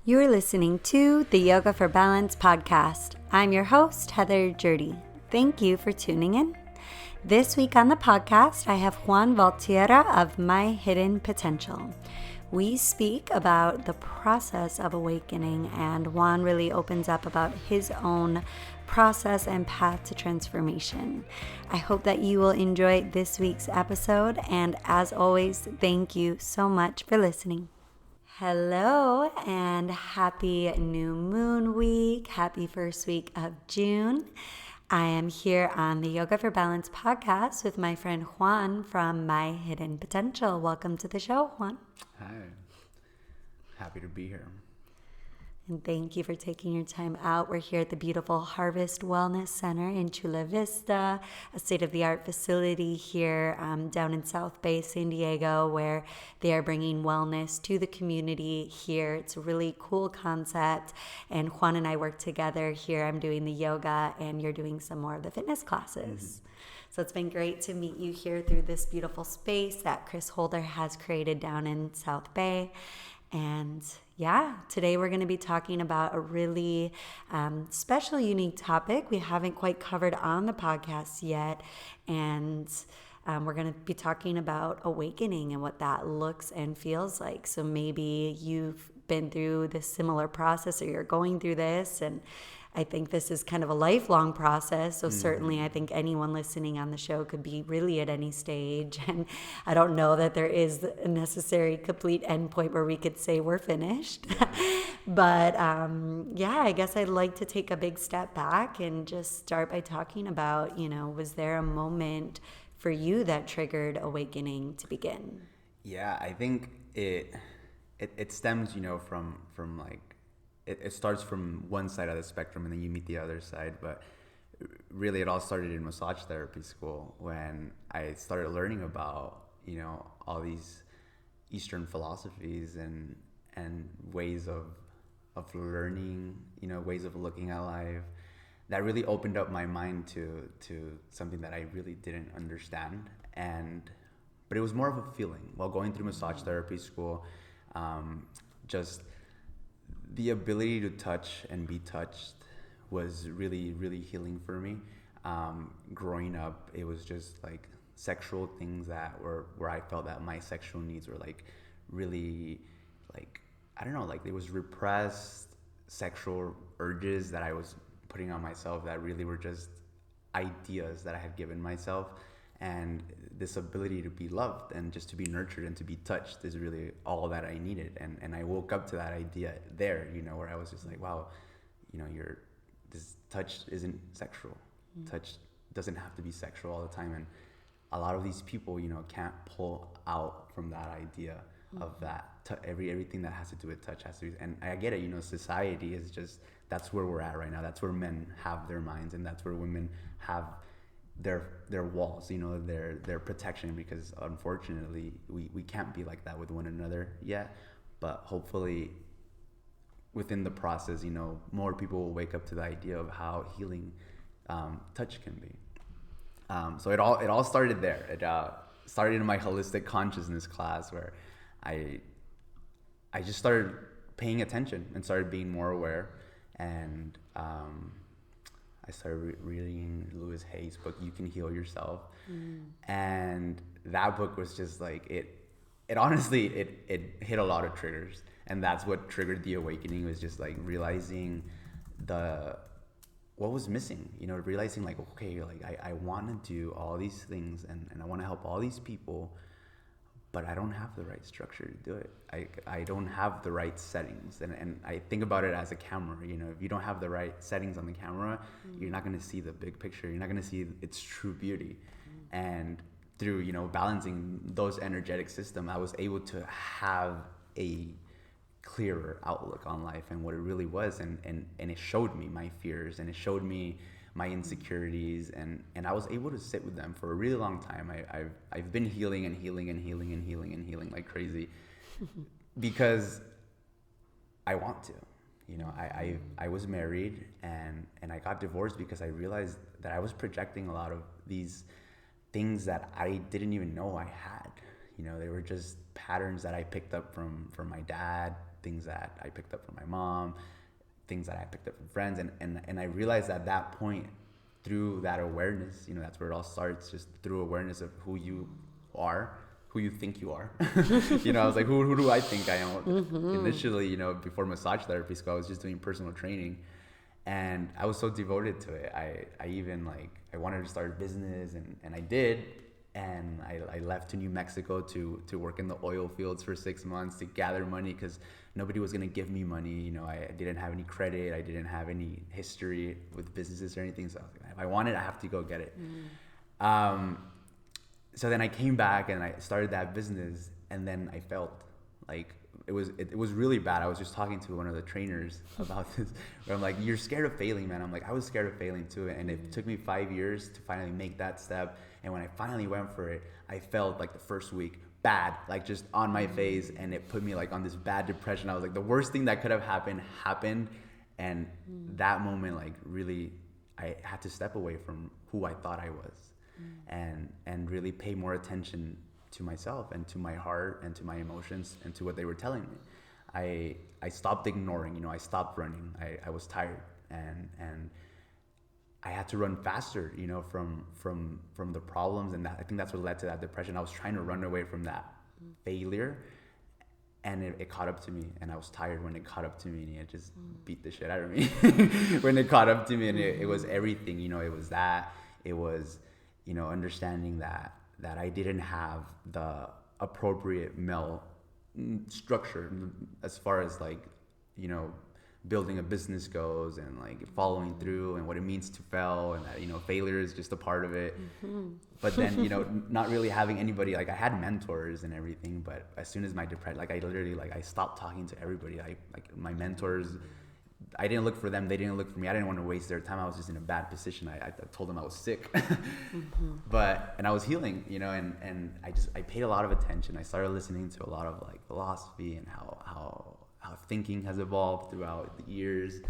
You're listening to the Yoga for Balance podcast. I'm your host, Gjerde. Thank you for tuning in. This week on the podcast, I have Juan Valtierra of My Hidden Potential. We speak about the process of awakening, and Juan really opens up about his own process and path to transformation. I hope that you will enjoy this week's episode, and as always, thank you so much for listening. Hello and happy new moon week. Happy first week of June. I am here on the Yoga for Balance podcast with my friend Juan from My Hidden Potential. Welcome to the show, Juan. Hi. Happy to be here. And thank you for taking your time out. We're here at the beautiful Harvest Wellness Center in Chula Vista, a state-of-the-art facility here down in South Bay, San Diego, where they are bringing wellness to the community here. It's a really cool concept. And Juan and I work together here. I'm doing the yoga and you're doing some more of the fitness classes. So it's been great to meet you here through this beautiful space that Chris Holder has created down in South Bay. And yeah, today we're going to be talking about a really special, unique topic we haven't quite covered on the podcast yet. And we're going to be talking about awakening and what that looks and feels like. So maybe you've been through this similar process or you're going through this, and I think this is kind of a lifelong process. So certainly I think anyone listening on the show could be really at any stage. And I don't know that there is a necessary complete endpoint where we could say we're finished. But yeah, I guess I'd like to take a big step back and just start by talking about, was there a moment for you that triggered awakening to begin? Yeah, I think it stems, from like, it starts from one side of the spectrum and then you meet the other side. But really it all started in massage therapy school when I started learning about, all these Eastern philosophies and ways of learning, ways of looking at life. That really opened up my mind to something that I really didn't understand. But it was more of a feeling while going through massage therapy school. Just the ability to touch and be touched was really, really healing for me. Growing up, it was just like sexual things where I felt that my sexual needs were like really, like, I don't know, like there was repressed sexual urges that I was putting on myself that really were just ideas that I had given myself. And this ability to be loved and just to be nurtured and to be touched is really all that I needed. And I woke up to that idea there, where I was just like, wow, this touch isn't sexual. Touch doesn't have to be sexual all the time. And a lot of these people, can't pull out from that idea of that. Everything that has to do with touch has to be. And I get it, society is just, that's where we're at right now. That's where men have their minds, and that's where women have their walls, their protection, because unfortunately we can't be like that with one another yet. But hopefully within the process, more people will wake up to the idea of how healing touch can be. So it all started there. It started in my holistic consciousness class, where I just started paying attention and started being more aware. And I started reading Louise Hay's book, You Can Heal Yourself. And that book was just like, it honestly, it hit a lot of triggers. And that's what triggered the awakening, was just like realizing what was missing, realizing like, okay, like I want to do all these things and I want to help all these people, but I don't have the right structure to do it. I don't have the right settings. And I think about it as a camera, if you don't have the right settings on the camera, you're not going to see the big picture. You're not going to see its true beauty. And through, balancing those energetic systems, I was able to have a clearer outlook on life and what it really was. And it showed me my fears, and it showed me my insecurities, and I was able to sit with them for a really long time. I've been healing like crazy because I want to. I was married and I got divorced because I realized that I was projecting a lot of these things that I didn't even know I had. They were just patterns that I picked up from my dad, things that I picked up from my mom, things that I picked up from friends. And I realized at that point, through that awareness, that's where it all starts, just through awareness of who you are, who you think you are. I was like, who do I think I am? Initially, before massage therapy school, I was just doing personal training. And I was so devoted to it. I even I wanted to start a business, and I did. And I left to New Mexico to work in the oil fields for 6 months to gather money, because nobody was going to give me money. I didn't have any credit. I didn't have any history with businesses or anything. So I was like, if I want it, I have to go get it. So then I came back and I started that business, and then I felt like it was really bad. I was just talking to one of the trainers about this, where I'm like, you're scared of failing, man. I'm like, I was scared of failing too. And it took me 5 years to finally make that step. And when I finally went for it, I felt like the first week bad, like just on my face. And it put me on this bad depression. I was like, the worst thing that could have happened. And that moment, really, I had to step away from who I thought I was, and really pay more attention to myself and to my heart and to my emotions and to what they were telling me. I stopped ignoring, I stopped running. I was tired, and I had to run faster, from the problems, and I think that's what led to that depression. I was trying to run away from that failure, and it caught up to me, and I was tired when it caught up to me, and it just beat the shit out of me when it caught up to me. And it was everything, it was that, it was, understanding that I didn't have the appropriate male structure as far as building a business goes, and following through, and what it means to fail, and that failure is just a part of it. But then not really having anybody. I had mentors and everything, but as soon as my depression, I literally I stopped talking to everybody. My mentors, I didn't look for them, they didn't look for me. I didn't want to waste their time. I was just in a bad position. I told them I was sick. And I was healing, and I paid a lot of attention. I started listening to a lot of philosophy, and how thinking has evolved throughout the years.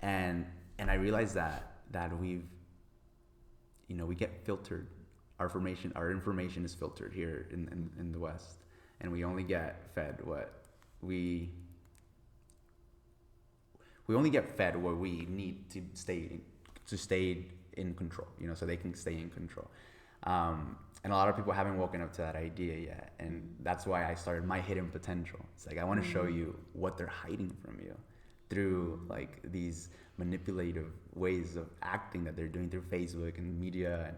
And I realized that we get filtered. Our information is filtered here in the West, and we only get fed what we only get fed what we need to stay in control, so they can stay in control. And a lot of people haven't woken up to that idea yet, and that's why I started my hidden potential. It's I want to show you what they're hiding from you through these manipulative ways of acting that they're doing through Facebook and media,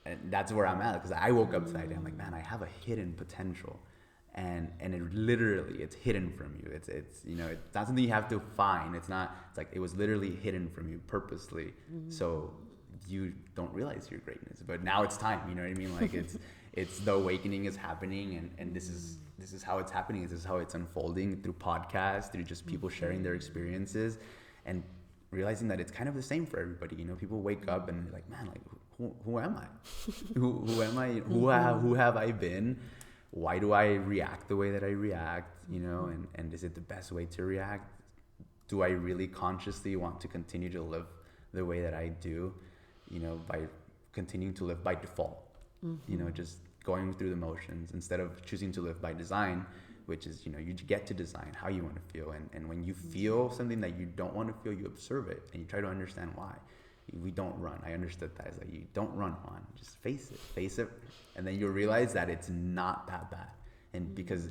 and that's where I'm at, because I woke up to that idea. I'm like, man, I have a hidden potential. And it's hidden from you. It's it's not something you have to find. It's it was literally hidden from you purposely, so you don't realize your greatness. But now it's time. You know what I mean? It's the awakening is happening, and this is how it's happening. This is how it's unfolding through podcasts, through just people sharing their experiences, and realizing that it's kind of the same for everybody. People wake up and they're like, man, who am I? who am I? Who have I been? Why do I react the way that I react, and is it the best way to react? Do I really consciously want to continue to live the way that I do, by continuing to live by default, just going through the motions instead of choosing to live by design, which is, you get to design how you want to feel. And when you feel something that you don't want to feel, you observe it and you try to understand why. We don't run. I understood that. It's you don't run, Juan. Just face it. And then you'll realize that it's not that bad. And because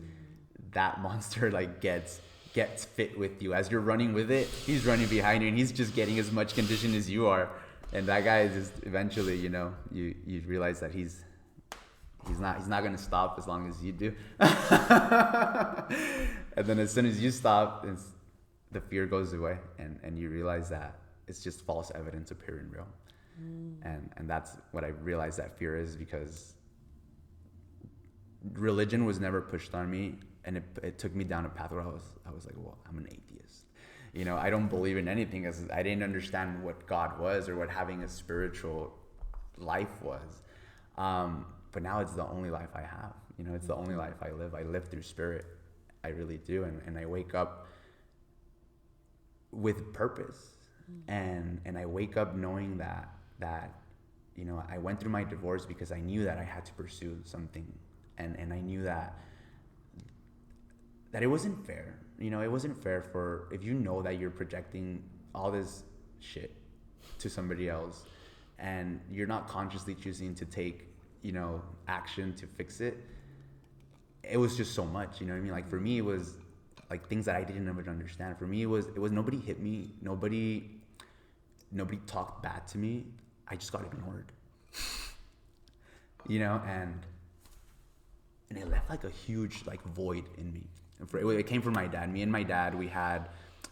that monster gets fit with you. As you're running with it, he's running behind you, and he's just getting as much condition as you are. And that guy is just eventually, you realize that he's not gonna stop as long as you do. And then as soon as you stop, the fear goes away, and you realize that it's just false evidence appearing real. And that's what I realized that fear is, because religion was never pushed on me, and it took me down a path where I was like, well, I'm an atheist. I don't believe in anything, because I didn't understand what God was or what having a spiritual life was. But now it's the only life I have. It's the only life I live. I live through spirit. I really do. And I wake up with purpose. And I wake up knowing that I went through my divorce because I knew that I had to pursue something, and I knew that it wasn't fair, it wasn't fair for, if you know that you're projecting all this shit to somebody else and you're not consciously choosing to take, action to fix it. It was just so much, you know what I mean? Like for me, it was like things that I didn't ever understand. For me, it was nobody hit me, nobody talked bad to me. I just got ignored, and it left like a huge like void in me. It came from my dad. Me and my dad, we had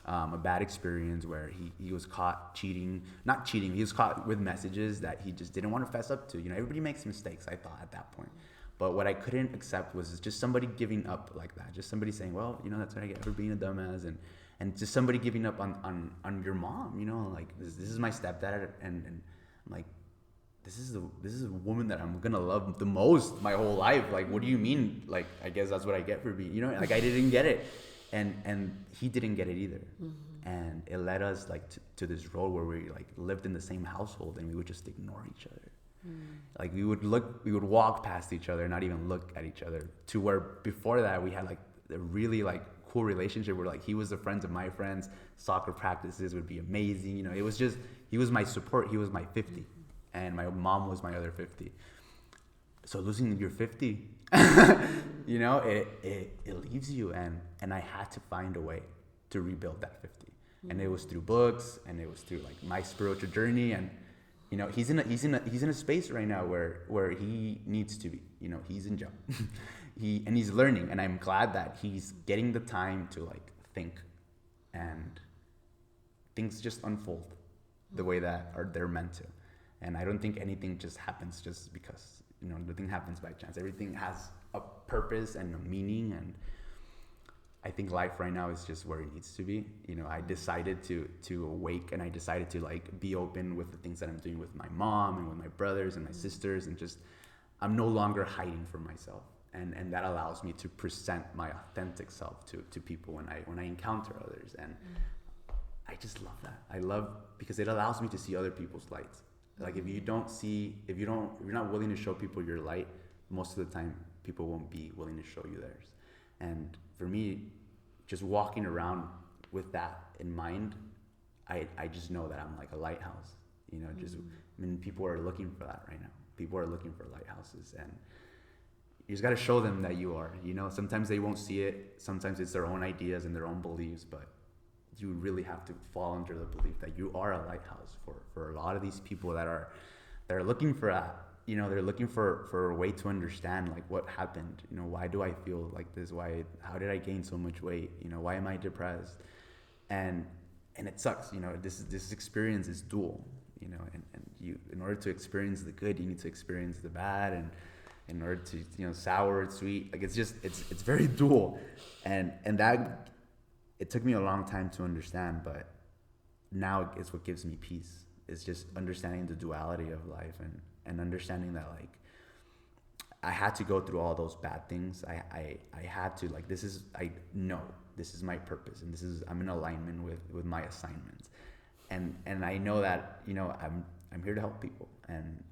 a bad experience where he was caught cheating. Not cheating, he was caught with messages that he just didn't want to fess up to. Everybody makes mistakes, I thought, at that point. But what I couldn't accept was just somebody giving up like that. Just somebody saying, well, that's what I get for being a dumbass. And just somebody giving up on your mom, like this is my stepdad. And I'm like, this is a woman that I'm gonna love the most my whole life. Like, what do you mean? Like, I guess that's what I get for being, like I didn't get it. And he didn't get it either. Mm-hmm. And it led us like to this road where we like lived in the same household and we would just ignore each other. Like we would walk past each other, not even look at each other, to where before that we had like a really like cool relationship where like he was the friends of my friends, soccer practices would be amazing. It was just, he was my support, he was my 50 and my mom was my other 50. So losing your 50, it leaves you, and I had to find a way to rebuild that 50. And it was through books, and it was through like my spiritual journey. And he's in a space right now where he needs to be. He's in jail. He's learning, and I'm glad that he's getting the time to like think, and things just unfold the way that they're meant to. And I don't think anything just happens just because, nothing happens by chance. Everything has a purpose and a meaning, and I think life right now is just where it needs to be. I decided to awake, and I decided to like be open with the things that I'm doing with my mom and with my brothers and my sisters, and just, I'm no longer hiding from myself. And that allows me to present my authentic self to people when I encounter others. And I just love that. I love, because it allows me to see other people's lights. Like if you're not willing to show people your light, most of the time people won't be willing to show you theirs. And for me, just walking around with that in mind, I just know that I'm like a lighthouse. People are looking for that right now. People are looking for lighthouses, and you just got to show them that you are. Sometimes they won't see it. Sometimes it's their own ideas and their own beliefs, but you really have to fall under the belief that you are a lighthouse for a lot of these people that are looking for that. They're looking for a way to understand like what happened. Why do I feel like this? How did I gain so much weight? Why am I depressed? And it sucks. This experience is dual. And you, in order to experience the good, you need to experience the bad, and in order to sour, sweet, like it's very dual, and that. It took me a long time to understand, but now it's what gives me peace. It's just understanding the duality of life, and understanding that like I had to go through all those bad things. I had to, like, I know this is my purpose, and I'm in alignment with my assignments, and I know that I'm here to help people. And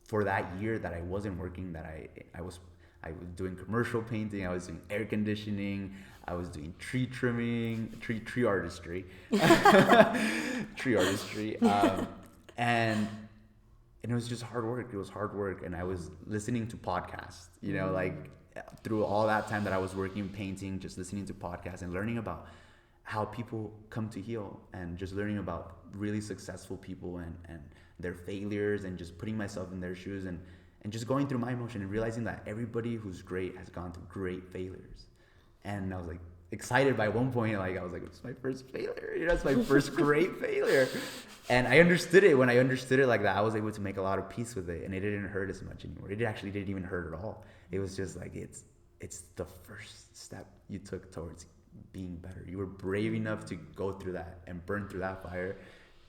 for that year that I wasn't working, that I was doing commercial painting, I was doing air conditioning, I was doing tree trimming, tree artistry, and it was just hard work. It was hard work, and I was listening to podcasts, like through all that time that I was working painting, just listening to podcasts and learning about how people come to heal, and just learning about really successful people and their failures, and just putting myself in their shoes, and just going through my emotion and realizing that everybody who's great has gone through great failures. And I was like excited by one point, like I was like, it's my first failure, it's my first great failure. And I understood it. When I understood it like that, I was able to make a lot of peace with it, and it didn't hurt as much anymore. It actually didn't even hurt at all. It was just like, it's the first step you took towards being better. You were brave enough to go through that and burn through that fire.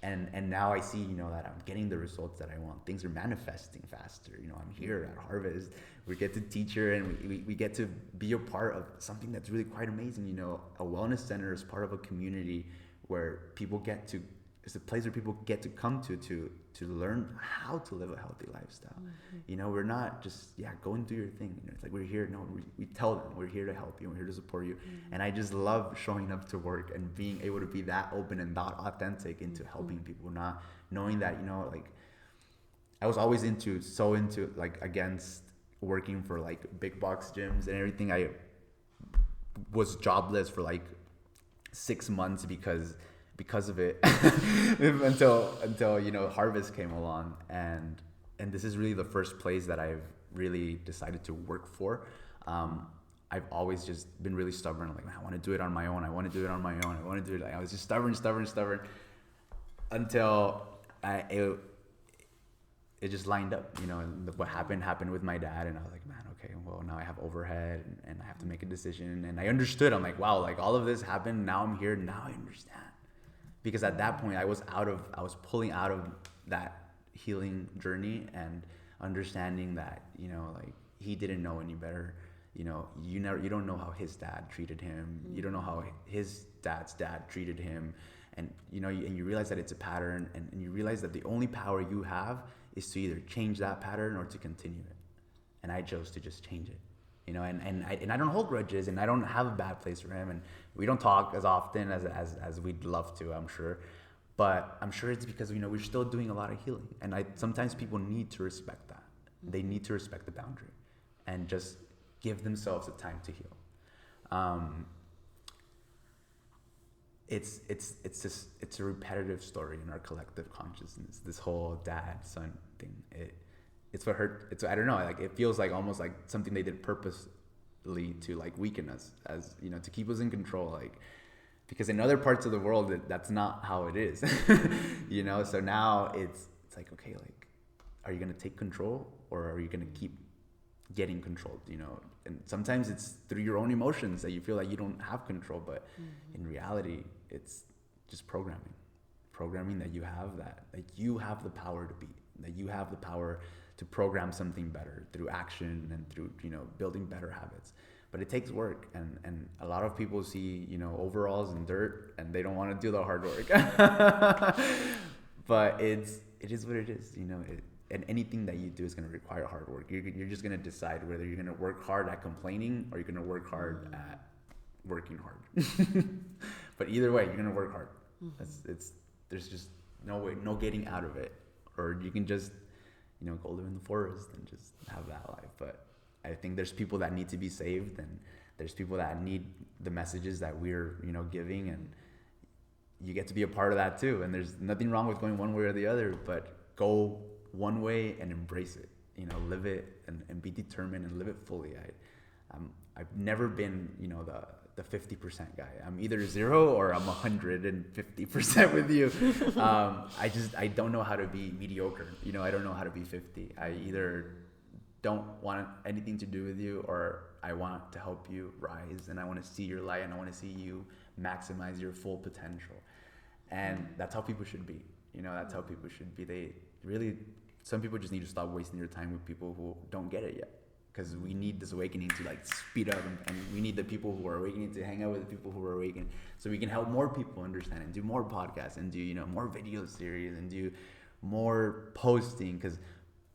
And now I see, that I'm getting the results that I want. Things are manifesting faster. I'm here at Harvest. We get to teach her, and we get to be a part of something that's really quite amazing. A wellness center is part of a community where people get to it's a place where people get to come to learn how to live a healthy lifestyle. You know, we're not just going through your thing. You know, it's like we're here. No, we tell them we're here to help you. We're here to support you. And I just love showing up to work and being able to be that open and that authentic into helping people. Not knowing that, you know, like I was always into like against working for like big box gyms and everything. I was jobless for like 6 months because of it until you know Harvest came along, and this is really the first place that I've really decided to work for. I've always just been really stubborn, like, I want to do it on my own. I want to do it on my own. I want to do it. Like, I was just stubborn until it just lined up, you know, and what happened with my dad, and I was like, man, okay, well, now I have overhead and I have to make a decision. And I understood. I'm like, wow, like all of this happened. Now I'm here. Now I understand. Because at that point I was pulling out of that healing journey and understanding that, you know, like he didn't know any better. You know, you don't know how his dad treated him. You don't know how his dad's dad treated him. And, you know, and you realize that it's a pattern, and you realize that the only power you have is to either change that pattern or to continue it. And I chose to just change it, you know, and I don't hold grudges, and I don't have a bad place for him, and we don't talk as often as we'd love to, I'm sure. But I'm sure it's because, you know, we're still doing a lot of healing. And sometimes people need to respect that. They need to respect the boundary and just give themselves the time to heal. It's a repetitive story in our collective consciousness, this whole dad-son thing. It's what hurt. I don't know, like it feels like almost like something they did purposely to like weaken us, as you know, to keep us in control, like, because in other parts of the world that's not how it is. You know, so now it's like, okay, like, are you gonna take control, or are you gonna keep getting controlled, you know? And sometimes it's through your own emotions that you feel like you don't have control, but in reality it's just programming that you have, that like you have the power to be, that you have the power to program something better through action and through, you know, building better habits. But it takes work, and a lot of people see, you know, overalls and dirt, and they don't want to do the hard work. But it is what it is, you know. And anything that you do is going to require hard work. You're just going to decide whether you're going to work hard at complaining or you're going to work hard at working hard. But either way, you're going to work hard. There's just no getting out of it. Or you can just, you know, go live in the forest and just have that life. But I think there's people that need to be saved, and there's people that need the messages that we're, you know, giving, and you get to be a part of that too. And there's nothing wrong with going one way or the other, but go one way and embrace it, you know, live it and be determined and live it fully. I've never been, you know, the 50% guy. I'm either 0 or I'm 150% with you. I don't know how to be mediocre. You know, I don't know how to be 50. I either don't want anything to do with you, or I want to help you rise, and I want to see your light, and I want to see you maximize your full potential. And that's how people should be. You know, that's how people should be. They really, some people just need to stop wasting their time with people who don't get it yet. Because we need this awakening to like speed up, and we need the people who are awakening to hang out with the people who are awakening, so we can help more people understand and do more podcasts and do, you know, more video series and do more posting, because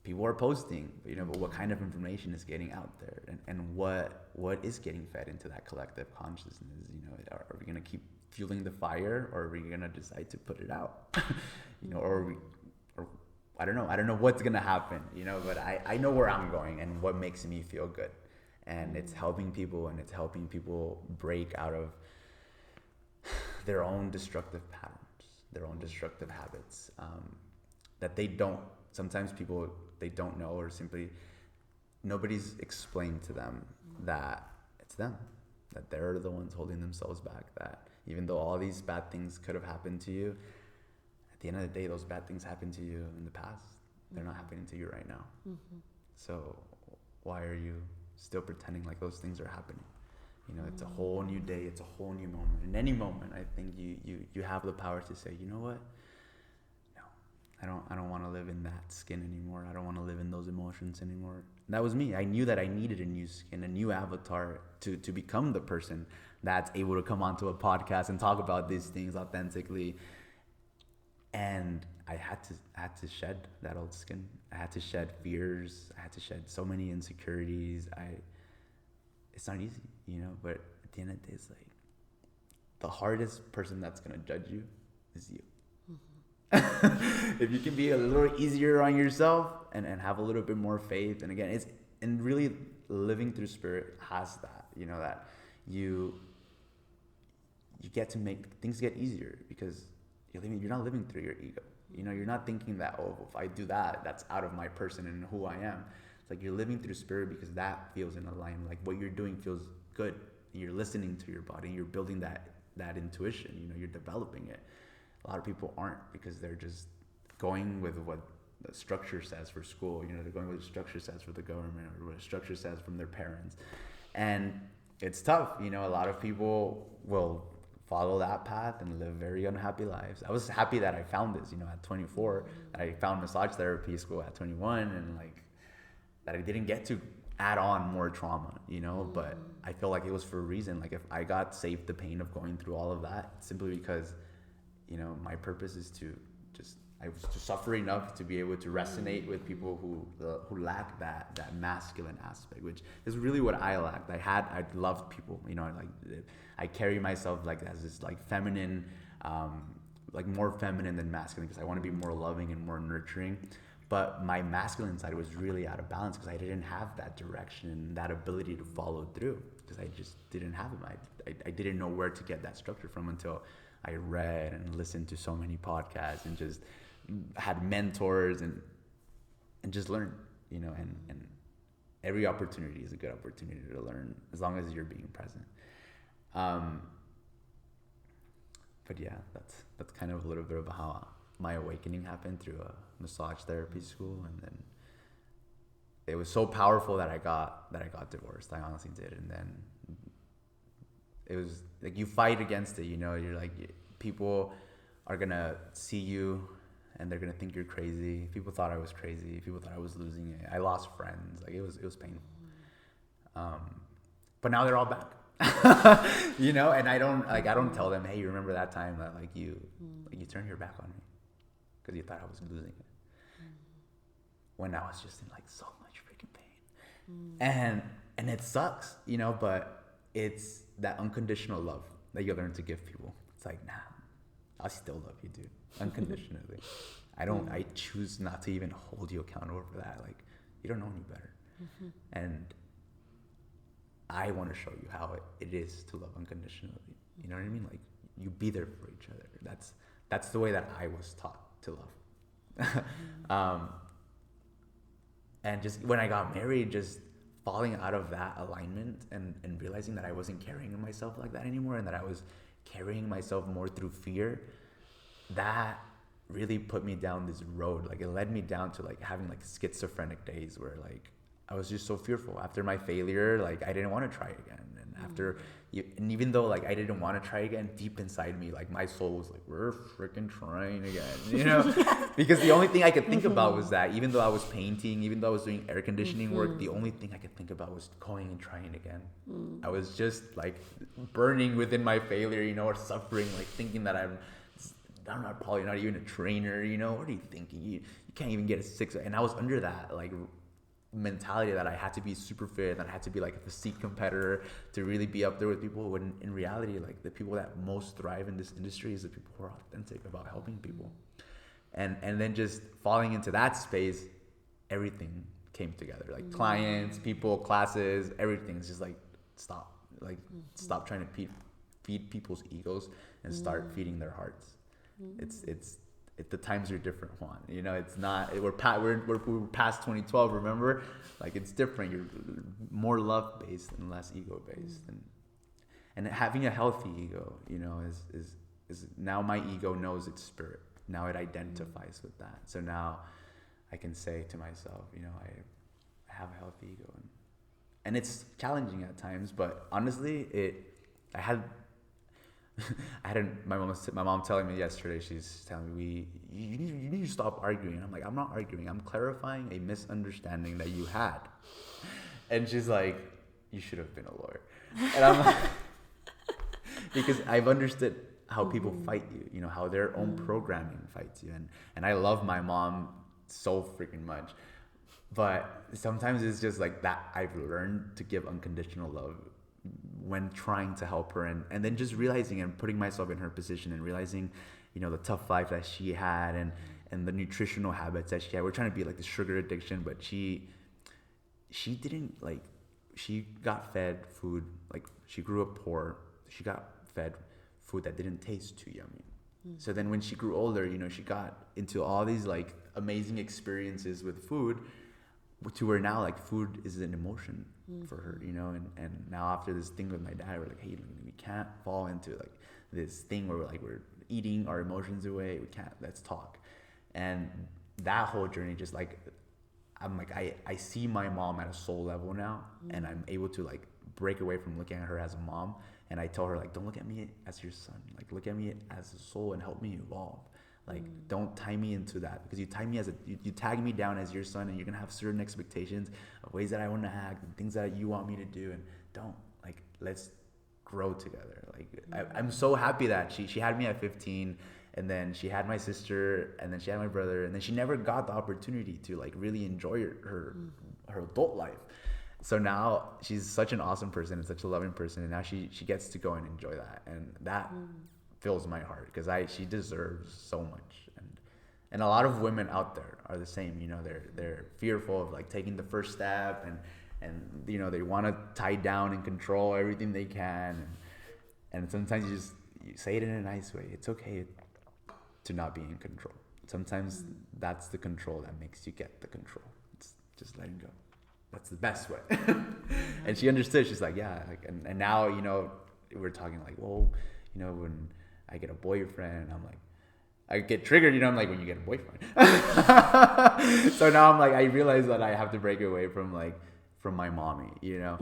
people are posting, you know, but what kind of information is getting out there, and what is getting fed into that collective consciousness? You know, are we gonna keep fueling the fire, or are we gonna decide to put it out? You know, or I don't know what's gonna happen, you know, but I know where I'm going and what makes me feel good, and it's helping people, and it's helping people break out of their own destructive patterns, their own destructive habits, that they don't. Sometimes people, they don't know, or simply nobody's explained to them that it's them, that they're the ones holding themselves back, that even though all these bad things could have happened to you, at the end of the day, those bad things happened to you in the past. They're not happening to you right now. So why are you still pretending like those things are happening? You know, it's a whole new day. It's a whole new moment. In any moment, I think you have the power to say, you know what? I don't want to live in that skin anymore. I don't want to live in those emotions anymore. And that was me. I knew that I needed a new skin, a new avatar to become the person that's able to come onto a podcast and talk about these things authentically. And I had to shed that old skin. I had to shed fears. I had to shed so many insecurities. It's not easy, you know, but at the end of the day, it's like the hardest person that's gonna judge you is you. If you can be a little easier on yourself and have a little bit more faith, and again, and really living through spirit has that, you know, that you get to make things get easier because you're not living through your ego. You know, you're not thinking that, oh, if I do that, that's out of my person and who I am. It's like you're living through spirit because that feels in alignment. Like what you're doing feels good. You're listening to your body. You're building that intuition. You know, you're developing it. A lot of people aren't because they're just going with what the structure says for school. You know, they're going with what the structure says for the government or what the structure says from their parents. And it's tough. You know, a lot of people will follow that path and live very unhappy lives. I was happy that I found this, you know, at 24. I found massage therapy school at 21, and like that I didn't get to add on more trauma, you know, but I feel like it was for a reason. Like if I got saved the pain of going through all of that, simply because, you know, my purpose is I was to suffer enough to be able to resonate with people who lack that masculine aspect, which is really what I lacked. I loved people, you know, I carry myself like as this like feminine, like more feminine than masculine because I want to be more loving and more nurturing. But my masculine side was really out of balance because I didn't have that direction and that ability to follow through because I just didn't have it. I didn't know where to get that structure from until I read and listened to so many podcasts and just had mentors and just learned, you know, and every opportunity is a good opportunity to learn as long as you're being present. But yeah, that's kind of a little bit about how my awakening happened through a massage therapy school, and then it was so powerful that I got divorced. I honestly did, and then it was like you fight against it, you know. You're like, people are gonna see you and they're gonna think you're crazy. People thought I was crazy. People thought I was losing it. I lost friends. Like it was painful. But now they're all back. You know, and I don't tell them, hey, you remember that time that like you turned your back on me because you thought I was losing it. When I was just in like so much freaking pain. And it sucks, you know, but it's that unconditional love that you learn to give people. It's like, nah, I still love you, dude, unconditionally. I choose not to even hold you accountable for that. Like, you don't know any better. And I want to show you how it is to love unconditionally. You know what I mean? Like, you be there for each other. That's the way that I was taught to love. And just when I got married, just falling out of that alignment and realizing that I wasn't carrying myself like that anymore, and that I was carrying myself more through fear, that really put me down this road. Like, it led me down to like having like schizophrenic days where like I was just so fearful after my failure. Like, I didn't want to try again. And even though like I didn't want to try again, deep inside me, like my soul was like, we're freaking trying again, you know? Because the only thing I could think about was that even though I was painting, even though I was doing air conditioning work, the only thing I could think about was going and trying again. I was just like burning within my failure, you know, or suffering, like thinking that I'm not probably not even a trainer, you know? What are you thinking? You can't even get a 6. And I was under that like mentality that I had to be super fit, that I had to be like a physique competitor to really be up there with people, when in reality, like the people that most thrive in this industry is the people who are authentic about helping people. And then just falling into that space, everything came together. Like clients, people, classes, everything's just like stop. Like stop trying to feed people's egos and start feeding their hearts. The times are different, Juan. You know, it's not. We're past 2012. Remember, like it's different. You're more love based and less ego based, and having a healthy ego, you know, is now my ego knows its spirit. Now it identifies with that. So now I can say to myself, you know, I have a healthy ego, and it's challenging at times. But honestly, my mom telling me yesterday, she's telling me, you need to stop arguing. I'm like, I'm not arguing. I'm clarifying a misunderstanding that you had. And she's like, you should have been a lawyer. And I'm like, because I've understood how people fight you, you know, how their own programming fights you. And I love my mom so freaking much. But sometimes it's just like that. I've learned to give unconditional love when trying to help her, and then just realizing and putting myself in her position and realizing, you know, the tough life that she had and the nutritional habits that she had. We're trying to be like the sugar addiction, but she didn't like, she got fed food, like she grew up poor. She got fed food that didn't taste too yummy. So then when she grew older, you know, she got into all these like amazing experiences with food, to where now like food is an emotion for her, you know. And now after this thing with my dad, we're like, hey, we can't fall into like this thing where we're eating our emotions away. We can't, let's talk. And that whole journey, just like, I'm like, I see my mom at a soul level now, and I'm able to like break away from looking at her as a mom. And I tell her, like, don't look at me as your son, like look at me as a soul and help me evolve. Like, don't tie me into that, because you tie me as you tag me down as your son, and you're gonna have certain expectations of ways that I want to act and things that you want me to do, and don't, like, let's grow together. Like, I'm so happy that she had me at 15, and then she had my sister, and then she had my brother, and then she never got the opportunity to like really enjoy her adult life. So now she's such an awesome person and such a loving person, and now she gets to go and enjoy that, and that fills my heart, because she deserves so much. And a lot of women out there are the same, you know. They're fearful of like taking the first step, and you know, they want to tie down and control everything they can, and sometimes you say it in a nice way. It's okay to not be in control. Sometimes that's the control that makes you get the control. It's just letting go. That's the best way. And she understood. She's like, yeah, like, and now, you know, we're talking like, well, you know, when I get a boyfriend, I'm like, I get triggered, you know, I'm like, when you get a boyfriend. So now I'm like, I realize that I have to break away from my mommy, you know.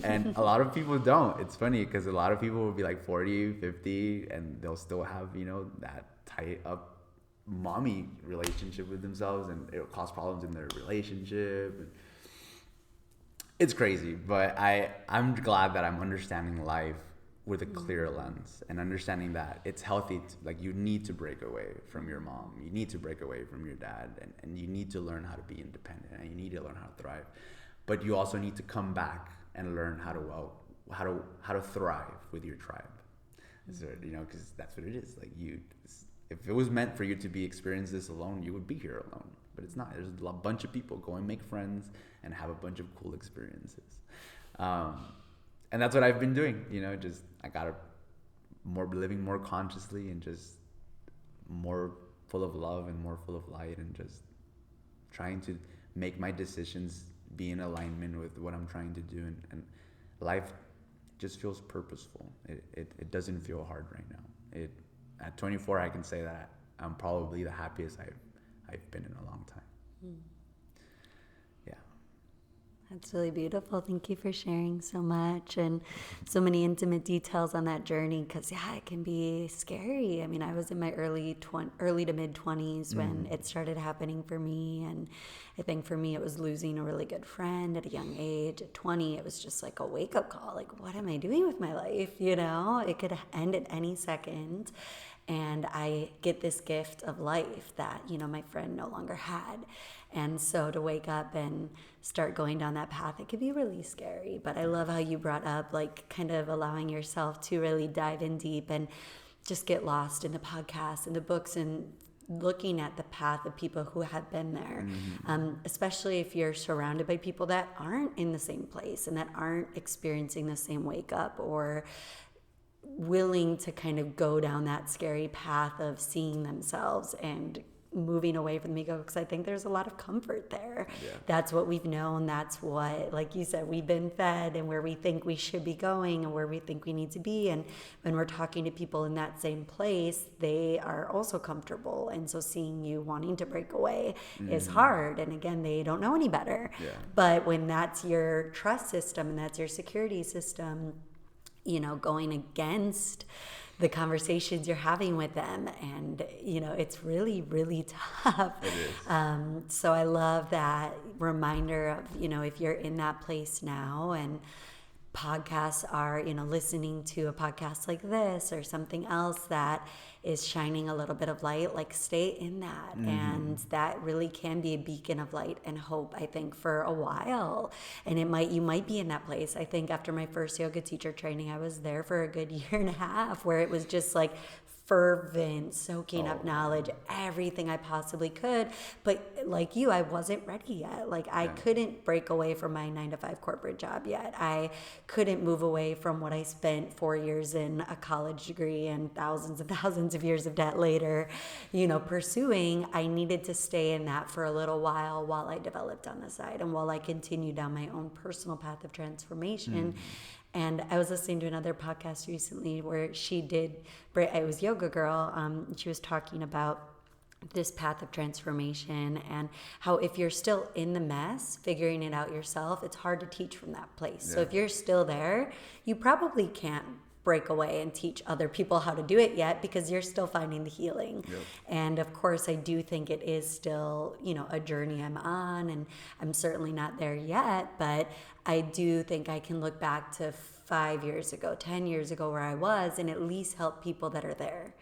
And a lot of people don't. It's funny, because a lot of people will be like 40, 50, and they'll still have, you know, that tight up mommy relationship with themselves, and it'll cause problems in their relationship. And it's crazy, but I'm glad that I'm understanding life with a clear lens, and understanding that it's healthy like, you need to break away from your mom, you need to break away from your dad, and you need to learn how to be independent, and you need to learn how to thrive. But you also need to come back and learn how to thrive with your tribe. So, you know, because that's what it is. Like, if it was meant for you to experience this alone, you would be here alone. But it's not. There's a bunch of people. Go and make friends and have a bunch of cool experiences. And that's what I've been doing. You know, just I gotta living more consciously, and just more full of love and more full of light, and just trying to make my decisions be in alignment with what I'm trying to do, and life just feels purposeful. It doesn't feel hard right now. At 24, I can say that I'm probably the happiest I've been in a long time. Yeah. That's really beautiful. Thank you for sharing so much and so many intimate details on that journey, because it can be scary. I mean, I was in my early to mid 20s when it started happening for me, and I think for me it was losing a really good friend at a young age. At 20, it was just like a wake-up call, like, what am I doing with my life? You know, it could end at any second. And I get this gift of life that, you know, my friend no longer had. And so to wake up and start going down that path, it could be really scary. But I love how you brought up, like, kind of allowing yourself to really dive in deep and just get lost in the podcasts and the books, and looking at the path of people who have been there, especially if you're surrounded by people that aren't in the same place and that aren't experiencing the same wake up, or willing to kind of go down that scary path of seeing themselves and moving away from the ego, because I think there's a lot of comfort there. Yeah. That's what we've known. That's what, like you said, we've been fed, and where we think we should be going and where we think we need to be. And when we're talking to people in that same place, they are also comfortable. And so seeing you wanting to break away is hard. And again, they don't know any better. Yeah. But when that's your trust system and that's your security system, you know, going against the conversations you're having with them, and you know, it's really, really tough. It is. So I love that reminder of, you know, if you're in that place now, and podcasts are, listening to a podcast like this or something else that is shining a little bit of light, like stay in that. And that really can be a beacon of light and hope, I think, for a while. And you might be in that place. I think after my first yoga teacher training, I was there for a good year and a half where it was just like fervent, soaking up knowledge, everything I possibly could. But like you, I wasn't ready yet. Like I couldn't break away from my 9-to-5 corporate job yet. I couldn't move away from what I spent 4 years in a college degree and thousands and thousands of years of debt later, pursuing. I needed to stay in that for a little while I developed on the side and while I continued down my own personal path of transformation. And I was listening to another podcast recently where it was Yoga Girl. She was talking about this path of transformation and how if you're still in the mess, figuring it out yourself, it's hard to teach from that place. So if you're still there, you probably can't break away and teach other people how to do it yet because you're still finding the healing. And of course, I do think it is still, a journey I'm on, and I'm certainly not there yet, but I do think I can look back to 5 years ago, 10 years ago where I was and at least help people that are there.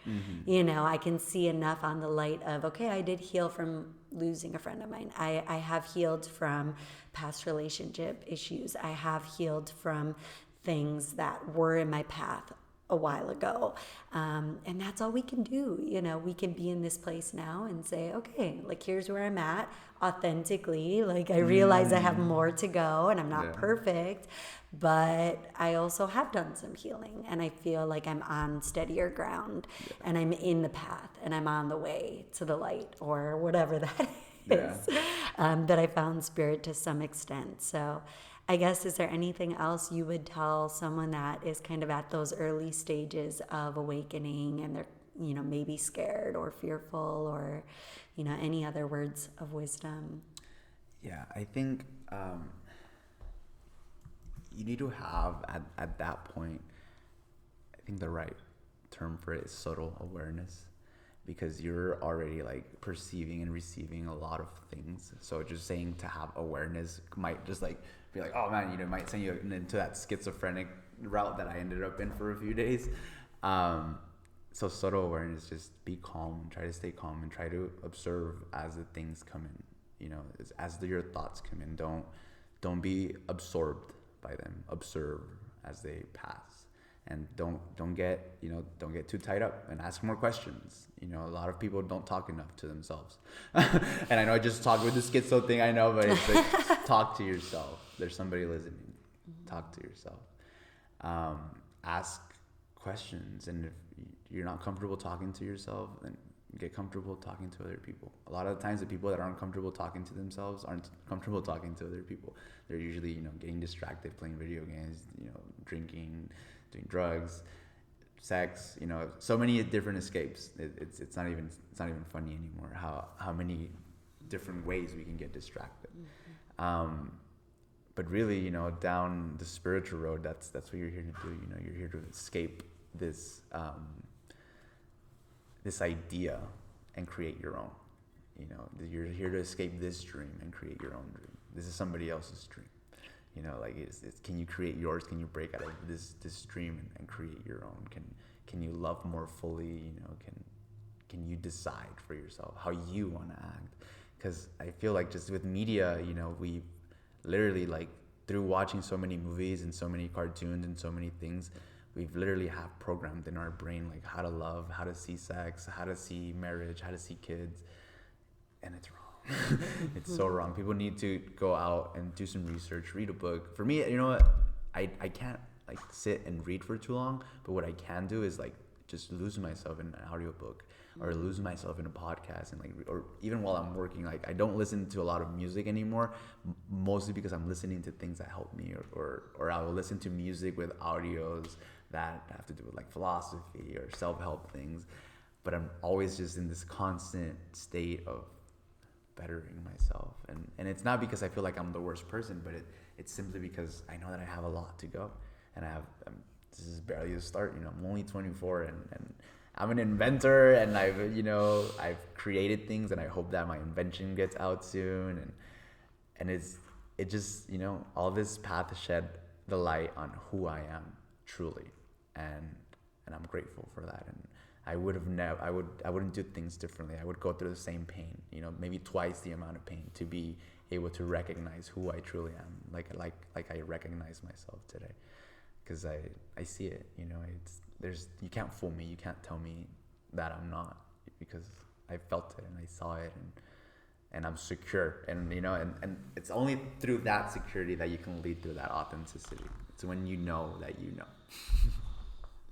I can see enough on the light of, okay, I did heal from losing a friend of mine. I have healed from past relationship issues. I have healed from things that were in my path a while ago. And that's all we can do. We can be in this place now and say, okay, like here's where I'm at authentically. Like I realize I have more to go and I'm not perfect, but I also have done some healing and I feel like I'm on steadier ground and I'm in the path and I'm on the way to the light or whatever that is, that I found spirit to some extent. So I guess, is there anything else you would tell someone that is kind of at those early stages of awakening and they're, maybe scared or fearful or, any other words of wisdom? Yeah, I think you need to have at that point, I think the right term for it is subtle awareness, because you're already like perceiving and receiving a lot of things. So just saying to have awareness might just like be like, oh man, it might send you into that schizophrenic route that I ended up in for a few days. So subtle awareness, just be calm, try to stay calm and try to observe as the things come in, as your thoughts come in. Don't be absorbed by them. Observe as they pass. And don't get too tied up and ask more questions. A lot of people don't talk enough to themselves. And I know I just talked with the schizo thing, I know, but it's like talk to yourself. There's somebody listening. Talk to yourself. Ask questions, and if you're not comfortable talking to yourself, then get comfortable talking to other people. A lot of the times the people that aren't comfortable talking to themselves aren't comfortable talking to other people. They're usually, getting distracted, playing video games, drinking, doing drugs, sex, so many different escapes. It's not even funny anymore how many different ways we can get distracted. But really, down the spiritual road, that's what you're here to do. You're here to escape this idea and create your own. You're here to escape this dream and create your own dream. This is somebody else's dream. Can you create yours? Can you break out of this dream and create your own? Can you love more fully? Can you decide for yourself how you want to act? Because I feel like just with media, we literally, like, through watching so many movies and so many cartoons and so many things, we've literally have programmed in our brain like how to love, how to see sex, how to see marriage, how to see kids, and it's wrong. It's so wrong. People need to go out and do some research, read a book. For me, I can't like sit and read for too long, but what I can do is like just lose myself in an audiobook or lose myself in a podcast, and or even while I'm working, like I don't listen to a lot of music anymore, mostly because I'm listening to things that help me, or I will listen to music with audios that have to do with like philosophy or self-help things. But I'm always just in this constant state of bettering myself, and it's not because I feel like I'm the worst person, but it's simply because I know that I have a lot to go, and this is barely the start. I'm only 24, and I'm an inventor, and I've created things, and I hope that my invention gets out soon, and it just all this path shed the light on who I am truly, and I'm grateful for that. And I would have never, I wouldn't do things differently. I would go through the same pain, maybe twice the amount of pain to be able to recognize who I truly am, like I recognize myself today, because I see it. You can't fool me. You can't tell me that I'm not, because I felt it and I saw it, and I'm secure, and and it's only through that security that you can lead through that authenticity. It's when you know that you know.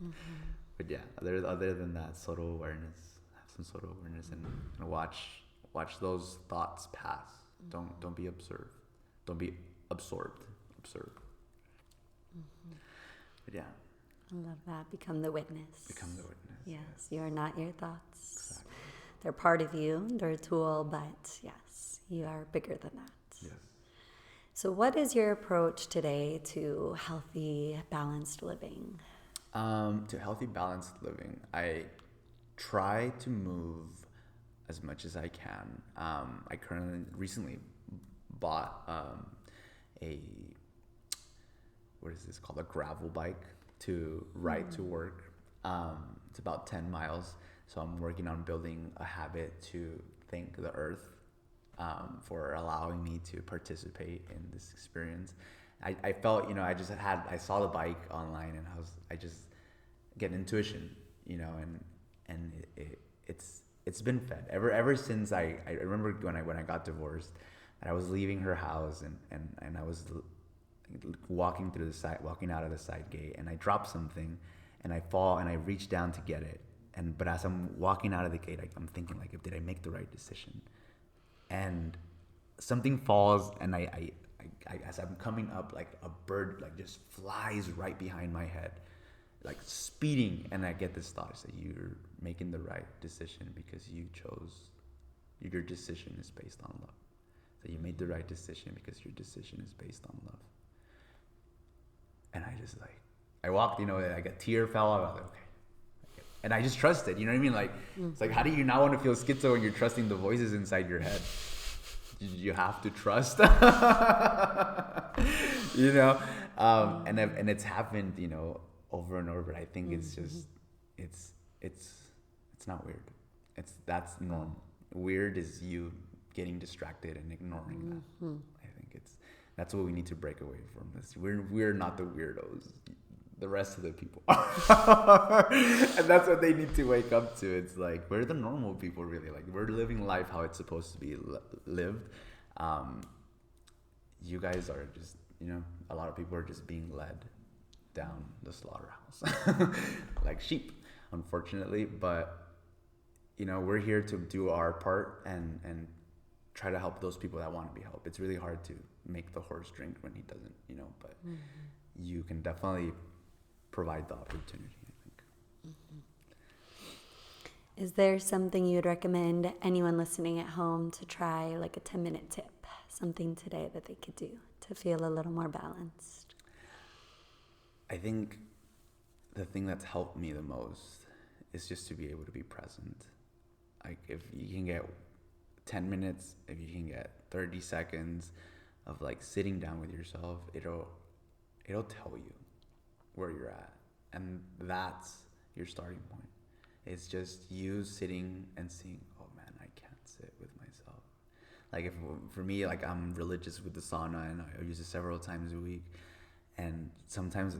Mm-hmm. But yeah, other than that, subtle awareness, have some subtle awareness, and watch those thoughts pass. Mm-hmm. Don't be observed. Don't be absorbed. Observe. Mm-hmm. But yeah. I love that. Become the witness. Become the witness. Yes, you are not your thoughts. Exactly. They're part of you. They're a tool, but yes, you are bigger than that. Yes. So what is your approach today to healthy, balanced living? To healthy, balanced living, I try to move as much as I can. I recently bought what is this called? A gravel bike to ride to work. It's about 10 miles. So I'm working on building a habit to thank the earth for allowing me to participate in this experience. I felt, I saw the bike online, and I just get intuition, and it's been fed ever since I remember when I got divorced, and I was leaving her house, and I was walking out of the side gate, and I dropped something, and I fall, and I reach down to get it, but as I'm walking out of the gate, I'm thinking, like, did I make the right decision? And something falls, and I as I'm coming up, like a bird like just flies right behind my head, like speeding, and I get this thought that you're making the right decision because your decision is based on love. So you made the right decision because your decision is based on love. And I just I walked, like a tear fell out. I was like, okay. And I just trusted, you know what I mean? Like, It's like, how do you not want to feel schizo when you're trusting the voices inside your head? You have to trust, and it's happened, over and over. But I think it's just, it's not weird. That's normal. Weird is you getting distracted and ignoring that. I think that's what we need to break away from. We're not the weirdos. The rest of the people are. And that's what they need to wake up to. It's like, we're the normal people, really. Like, we're living life how it's supposed to be lived. You guys are just, a lot of people are just being led down the slaughterhouse like sheep, unfortunately. But we're here to do our part and try to help those people that want to be helped. It's really hard to make the horse drink when he doesn't, but you can definitely provide the opportunity, I think. Is there something you'd recommend anyone listening at home to try, like a 10-minute tip, something today that they could do to feel a little more balanced? I think the thing that's helped me the most is just to be able to be present. Like, if you can get 10 minutes, if you can get 30 seconds of like sitting down with yourself, it'll tell you where you're at, and that's your starting point. It's just you sitting and seeing, oh man, I can't sit with myself. Like, for me, like, I'm religious with the sauna, and I use it several times a week, and sometimes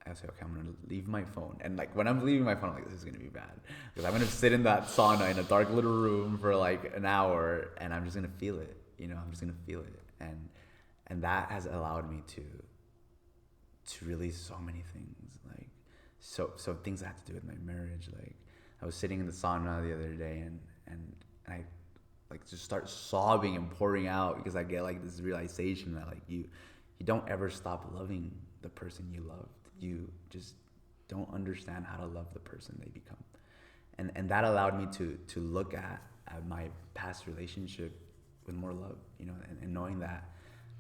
I say, okay, I'm gonna leave my phone, and like when I'm leaving my phone, I'm like, this is gonna be bad, because I'm gonna sit in that sauna in a dark little room for like an hour, and I'm just gonna feel it. I'm just gonna feel it, and that has allowed me to release so many things, like so things that have to do with my marriage. Like, I was sitting in the sauna the other day, and I like just start sobbing and pouring out, because I get like this realization that like you don't ever stop loving the person you loved. You just don't understand how to love the person they become, and that allowed me to look at my past relationship with more love, and knowing that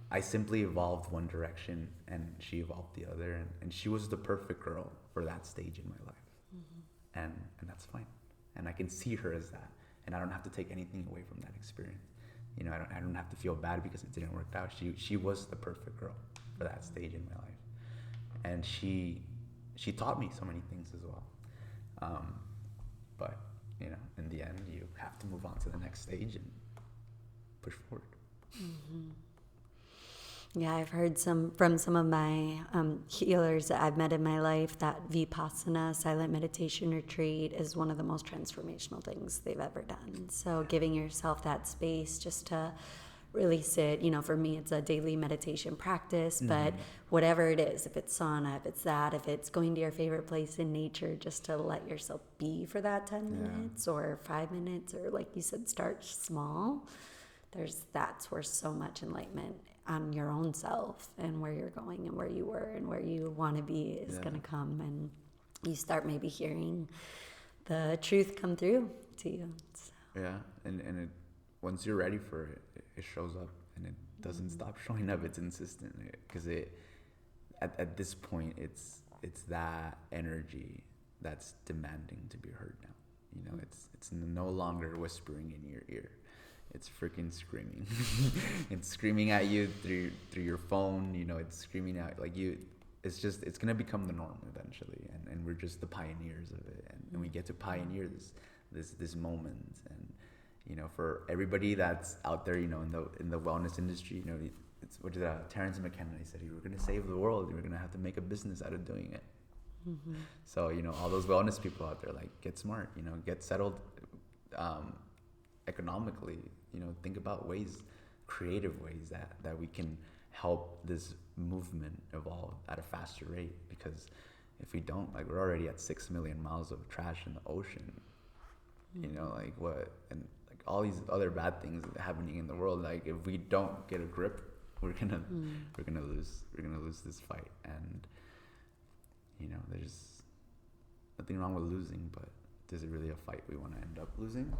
I simply evolved one direction and she evolved the other, and she was the perfect girl for that stage in my life, and that's fine, and I can see her as that, and I don't have to take anything away from that experience. I don't have to feel bad because it didn't work out. She was the perfect girl for that stage in my life, and she taught me so many things as well. But you know, in the end, you have to move on to the next stage and push forward. Mm-hmm. Yeah, I've heard from some of my healers that I've met in my life that Vipassana, silent meditation retreat, is one of the most transformational things they've ever done. So giving yourself that space just to really sit, you know, for me, it's a daily meditation practice, but whatever it is, if it's sauna, if it's going to your favorite place in nature, just to let yourself be for that 10 minutes or 5 minutes, or like you said, start small. That's where so much enlightenment on your own self and where you're going and where you were and where you want to be is going to come, and you start maybe hearing the truth come through to you. So. Yeah, and it, once you're ready for it, it shows up, and it doesn't stop showing up. It's insistent, because at this point it's that energy that's demanding to be heard now. You know, it's no longer whispering in your ear. It's freaking screaming. It's screaming at you through your phone. You know, it's screaming out like you. It's gonna become the norm eventually, and we're just the pioneers of it, and we get to pioneer this moment. And you know, for everybody that's out there, you know, in the wellness industry, you know, it's what did Terrence McKenna, he said, we're gonna save the world. We're gonna have to make a business out of doing it. So you know, all those wellness people out there, like, get smart. You know, get settled economically. You know, think about creative ways that we can help this movement evolve at a faster rate. Because if we don't, like, we're already at 6 million miles of trash in the ocean. You know, like, what, and like all these other bad things happening in the world. Like, if we don't get a grip, we're gonna lose this fight. And you know, there's nothing wrong with losing, but is it really a fight we want to end up losing?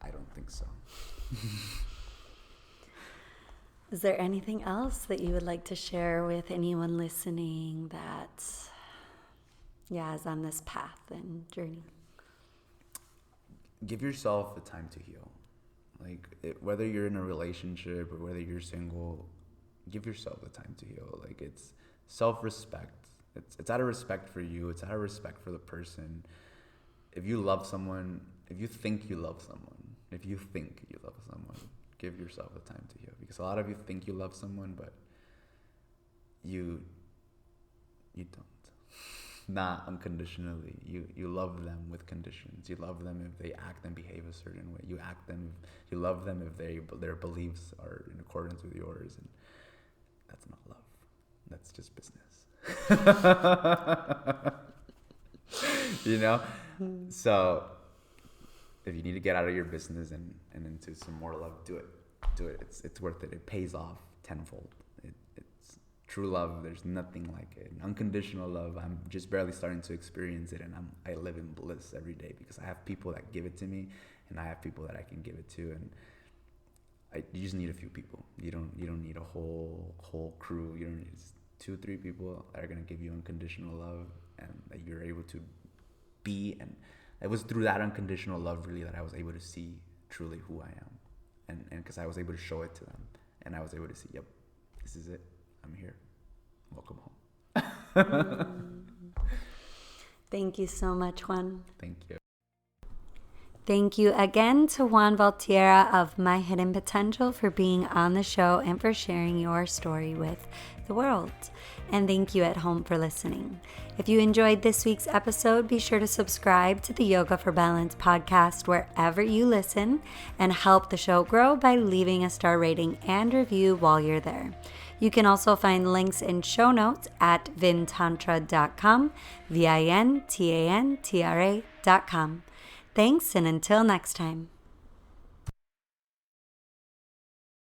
I don't think so. Is there anything else that you would like to share with anyone listening that, is on this path and journey? Give yourself the time to heal. Like, whether you're in a relationship or whether you're single, give yourself the time to heal. Like, it's self-respect. It's out of respect for you. It's out of respect for the person. If you love someone, if you think you love someone, give yourself the time to heal. Because a lot of you think you love someone, but you don't. Not unconditionally. You love them with conditions. You love them if they act and behave a certain way. You love them if their beliefs are in accordance with yours, and that's not love. That's just business. You know? So if you need to get out of your business and into some more love, do it. It's worth it. It pays off tenfold. It's true love. There's nothing like it. Unconditional love, I'm just barely starting to experience it, and I live in bliss every day because I have people that give it to me, and I have people that I can give it to, and you just need a few people. You don't need a whole crew. You don't need 2-3 people that are gonna give you unconditional love, and that you're able to be. And it was through that unconditional love really that I was able to see truly who I am, and because I was able to show it to them, and I was able to see, yep, this is it. I'm here. Welcome home. Thank you so much, Juan. Thank you. Thank you again to Juan Valtierra of My Hidden Potential for being on the show and for sharing your story with the world. And thank you at home for listening. If you enjoyed this week's episode, be sure to subscribe to the Yoga for Balance podcast wherever you listen, and help the show grow by leaving a star rating and review while you're there. You can also find links in show notes at vintantra.com, vintantra.com. Thanks, and until next time.